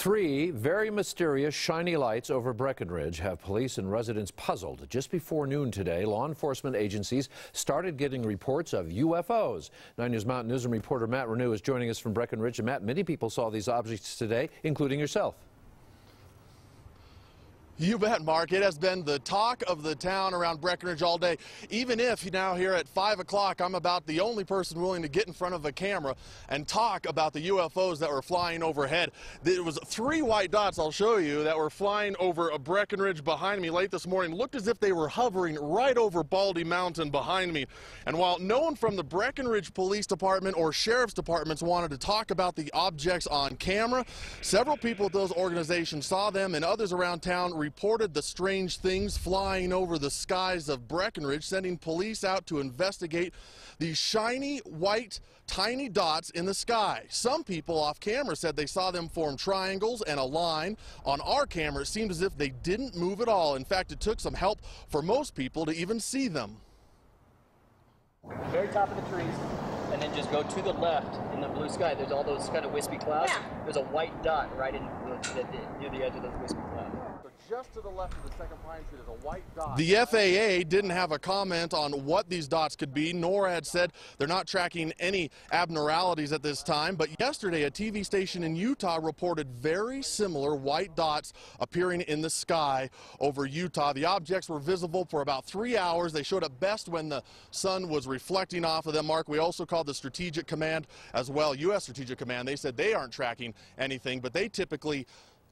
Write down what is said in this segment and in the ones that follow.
Three very mysterious shiny lights over Breckenridge have police and residents puzzled. Just before noon today, law enforcement agencies started getting reports of UFOs. 9 News Mountain Newsroom reporter Matt Renew is joining us from Breckenridge. And Matt, many people saw these objects today, including yourself. You bet, Mark. It has been the talk of the town around Breckenridge all day. Even if now here at 5 o'clock, I'm about the only person willing to get in front of a camera and talk about the UFOs that were flying overhead. There was 3 white dots, I'll show you, that were flying over a Breckenridge behind me late this morning. Looked as if they were hovering right over Baldy Mountain behind me. And while no one from the Breckenridge Police Department or Sheriff's Departments wanted to talk about the objects on camera, several people at those organizations saw them, and others around town reported the strange things flying over the skies of Breckenridge, sending police out to investigate these shiny, white, tiny dots in the sky. Some people off camera said they saw them form triangles and a line. On our camera, it seemed as if they didn't move at all. In fact, it took some help for most people to even see them. The very top of the trees, and then just go to the left in the blue sky. There's all those kind of wispy clouds. Yeah. There's a white dot right in near the edge of those wispy clouds. So just to the left of the second pine tree, there's a white dot. The FAA didn't have a comment on what these dots could be, nor had said they're not tracking any abnormalities at this time. But yesterday, a TV station in Utah reported very similar white dots appearing in the sky over Utah. The objects were visible for about 3 hours. They showed up best when the sun was reflecting off of them, Mark. We also called the Strategic Command as well, U.S. Strategic Command. They said they aren't tracking anything, but they typically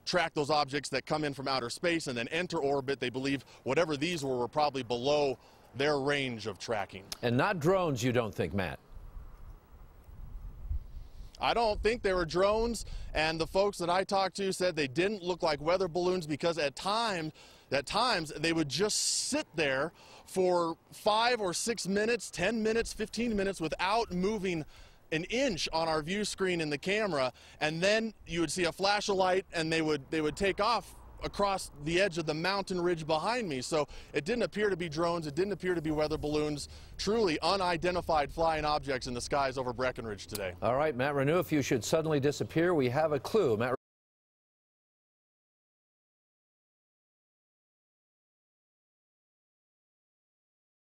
track those objects that come in from outer space and then enter orbit. They believe whatever these were probably below their range of tracking. And not drones, you don't think, Matt? I don't think they were drones, and the folks that I talked to said they didn't look like weather balloons because at times they would just sit there for 5 or 6 minutes, 10 minutes, 15 minutes without moving an inch on our view screen in the camera, and then you would see a flash of light and they would take off across the edge of the mountain ridge behind me. So it didn't appear to be drones, it didn't appear to be weather balloons, truly unidentified flying objects in the skies over Breckenridge today. All right, Matt Renew, if you should suddenly disappear, we have a clue. Matt